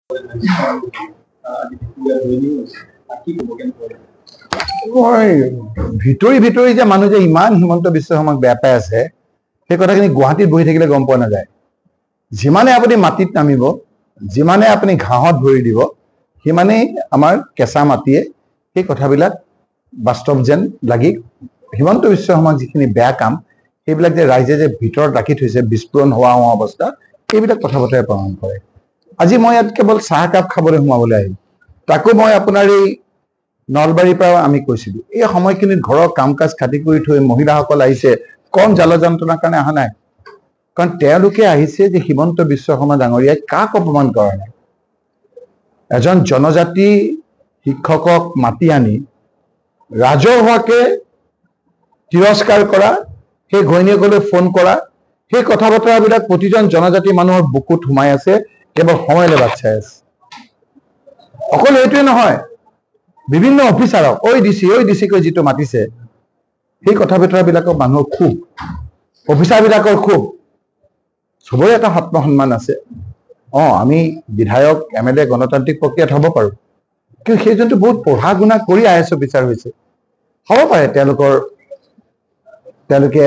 মই ভিতৰি যে মানুহ যে ইমান হিমন্ত বিশ্ব শৰ্মাক বেয়া পাই আছে সেই কথাখিনি গুৱাহাটীত বহি থাকিলে গম পোৱা নাযায়। যিমানে আপুনি মাটিত নামিব, যিমানে আপুনি ঘাঁহত ভৰি দিব, সিমানেই আমাৰ কেঁচা মাটিয়ে সেই কথাবিলাক বাস্তৱ যেন লাগি হিমন্ত বিশ্ব শৰ্মাক যিখিনি বেয়া কাম সেইবিলাক যে ৰাইজে যে ভিতৰত ৰাখি থৈছে বিস্ফোৰণ হোৱা অৱস্থা, এইবিলাক কথা বতৰাই প্ৰমাণ কৰে। আজি মই ইয়াত কেৱল চাহ একাপ খাবলৈ সোমাবলৈ আহিম, তাকো মই আপোনাৰ এই নলবাৰীৰ পৰা আমি কৈছিলো এই সময়খিনিত ঘৰৰ কাম কাজ খাতি কৰি থৈ মহিলাসকল আহিছে, কম জাল যন্ত্ৰণাৰ কাৰণে অহা নাই। কাৰণ তেওঁলোকে আহিছে যে হিমন্ত বিশ্ব শৰ্মা ডাঙৰীয়াই কাক অপমান কৰা নাই। এজন জনজাতি শিক্ষকক মাতি আনি ৰাজহুৱাকে তিৰস্কাৰ কৰা, সেই ঘৈণীয়েকলৈ ফোন কৰা, সেই কথা বতৰাবিলাক প্ৰতিজন জনজাতি মানুহৰ বুকুত সোমাই আছে, কেৱল সময়লৈ বাট চাই আছে। অকল এইটোৱে নহয়, বিভিন্ন অফিচাৰক ঐ ডিচি কৈ যিটো মাতিছে, সেই কথা বতৰাবিলাকৰ মানুহৰ ক্ষোভ, অফিচাৰবিলাকৰ ক্ষোভ। চবৰে এটা আত্মসন্মান আছে। আমি বিধায়ক MLA গণতান্ত্ৰিক প্ৰক্ৰিয়াত হ'ব পাৰোঁ, কিন্তু সেইজনটো বহুত পঢ়া শুনা কৰি IAS অফিচাৰ হৈছে। হ'ব পাৰে তেওঁলোকে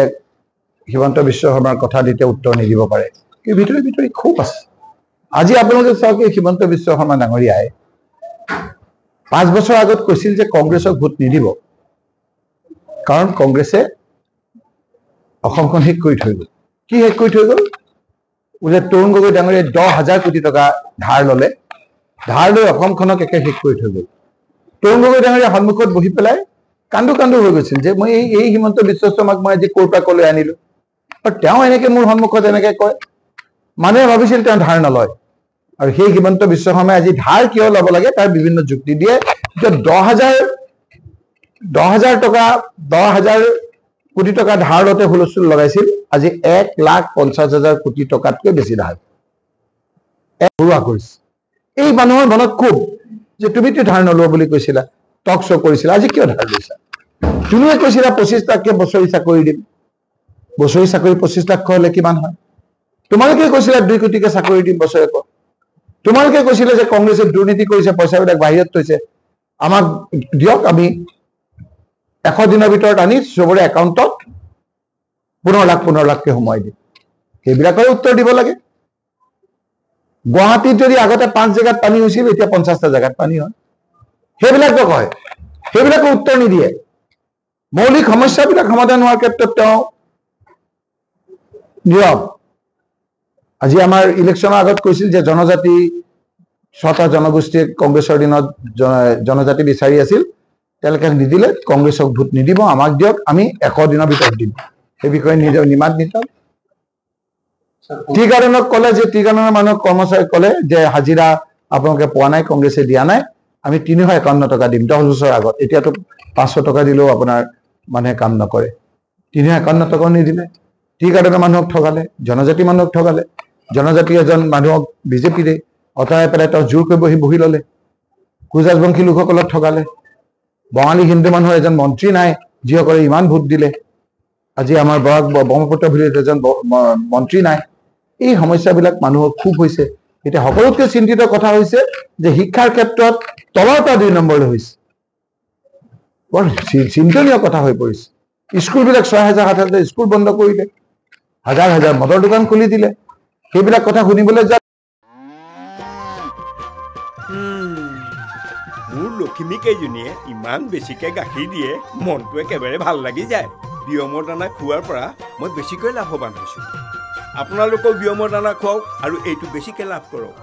হিমন্ত বিশ্ব শৰ্মাৰ কথা দিতে উত্তৰ নিদিব পাৰে, কিন্তু ভিতৰি ক্ষোভ আছে। আজি আপোনালোকে চাওক, এই হিমন্ত বিশ্ব শৰ্মা ডাঙৰীয়াই 5 বছৰ আগত কৈছিল যে কংগ্ৰেছক ভোট নিদিব, কাৰণ কংগ্ৰেছে অসমখন শেষ কৰি থৈ গ'ল। কি শেষ কৰি থৈ গ'ল? বোলে তৰুণ গগৈ ডাঙৰীয়াই 10,000 কোটি টকা ধাৰ ল'লে, ধাৰ লৈ অসমখনক একে শেষ কৰি থৈ গ'ল। তৰুণ গগৈ ডাঙৰীয়াৰ সন্মুখত বহি পেলাই কান্দো হৈ গৈছিল যে মই এই হিমন্ত বিশ্ব শৰ্মাক মই আজি ক'ৰ পৰা ক'লৈ আনিলো। আৰু তেওঁ এনেকে মোৰ সন্মুখত এনেকে কয়, মানুহে ভাবিছিল তেওঁ ধাৰ নলয়। আৰু সেই হিমন্ত বিশ্ব শৰ্মাই আজি ধাৰ কিয় ল'ব লাগে তাৰ বিভিন্ন যুক্তি দিয়ে। 10,000 কোটি টকা ধাৰ লওঁতে হুলস্থুল লগাইছিল, আজি 1,50,000 কোটি টকাতকৈ বেছি ধাৰ ঘূৰোৱা কৰিছে। এই মানুহৰ মনত খুব যে তুমিতো ধাৰ নলোৱা বুলি কৈছিলা, টক শ্ব' কৰিছিলা, আজি কিয় ধাৰ লৈছা? তুমিয়ে কৈছিলা 25 লাখকে বছৰি চাকৰি দিম, বছৰি চাকৰি 25 লাখ হ'লে কিমান হয়? তোমালোকে কৈছিলা 2 কোটিকে চাকৰি দিম বছৰেকত। তোমালোকে কৈছিলে যে কংগ্ৰেছে দুৰ্নীতি কৰিছে, পইচাবিলাক বাহিৰত থৈছে, আমাক দিয়ক, আমি 100 দিনৰ ভিতৰত আনি চবৰে একাউণ্টত 15 লাখকে সোমাই দিম। সেইবিলাকৰ উত্তৰ দিব লাগে। গুৱাহাটীত যদি আগতে 5 জেগাত পানী হৈছিল, এতিয়া 50টা জেগাত পানী হয়। সেইবিলাকো কয়, সেইবিলাকৰ উত্তৰ নিদিয়ে। মৌলিক সমস্যাবিলাক সমাধান হোৱাৰ ক্ষেত্ৰত তেওঁ নীৰৱ। আজি আমাৰ ইলেকশ্যনৰ আগত কৈছিল যে জনজাতি 6টা জনগোষ্ঠীয়ে কংগ্ৰেছৰ দিনত জনজাতি বিচাৰি আছিল, তেওঁলোকে নিদিলে, কংগ্ৰেছক ভোট নিদিব, আমাক দিয়ক, আমি 100 দিনৰ ভিতৰত দিম। সেই বিষয়ে নিমাত নিতাল। টি গাৰ্ডেনক ক'লে যে টি গাৰ্ডেনৰ মানুহক কৰ্মচাৰীক ক'লে যে হাজিৰা আপোনালোকে পোৱা নাই, কংগ্ৰেছে দিয়া নাই, আমি 351 টকা দিম 10 বছৰ আগত। এতিয়াতো 500 টকা দিলেও আপোনাৰ মানুহে কাম নকৰে। 351 টকাও নিদিলে। টি গাৰ্ডেনৰ মানুহক ঠগালে, জনজাতি মানুহক ঠগালে। জনজাতি এজন মানুহক বিজেপিৰে অঁতৰাই পেলাই তেওঁ জোৰ কৰি বহি ল'লে। কোচ ৰাজবংশী লোকসকলক ঠগালে। বঙালী হিন্দু মানুহৰ এজন মন্ত্ৰী নাই, যিসকলে ইমান ভোট দিলে। আজি আমাৰ ব্ৰহ্মপুত্ৰ ভিলেজ এজন মন্ত্ৰী নাই। এই সমস্যাবিলাক মানুহৰ খুব হৈছে। এতিয়া সকলোতকৈ চিন্তিত কথা হৈছে যে শিক্ষাৰ ক্ষেত্ৰত তলৰ পৰা 2 নম্বৰলৈ হৈছে। বৰ চিন্তনীয় কথা হৈ পৰিছে। স্কুলবিলাক 6,000-7,000 স্কুল বন্ধ কৰিলে, হাজাৰ মদৰ দোকান খুলি দিলে। সেইবিলাক কথা শুনিবলৈ যায়। মোৰ লখিমী কেইজনীয়ে ইমান বেছিকৈ গাখীৰ দিয়ে, মনটো একেবাৰে ভাল লাগি যায়। বিয়মৰ দানা খোৱাৰ পৰা মই বেছিকৈ লাভৱান হৈছোঁ। আপোনালোকেও বিয়মৰ দানা খুৱাওক আৰু এইটো বেছিকৈ লাভ কৰক।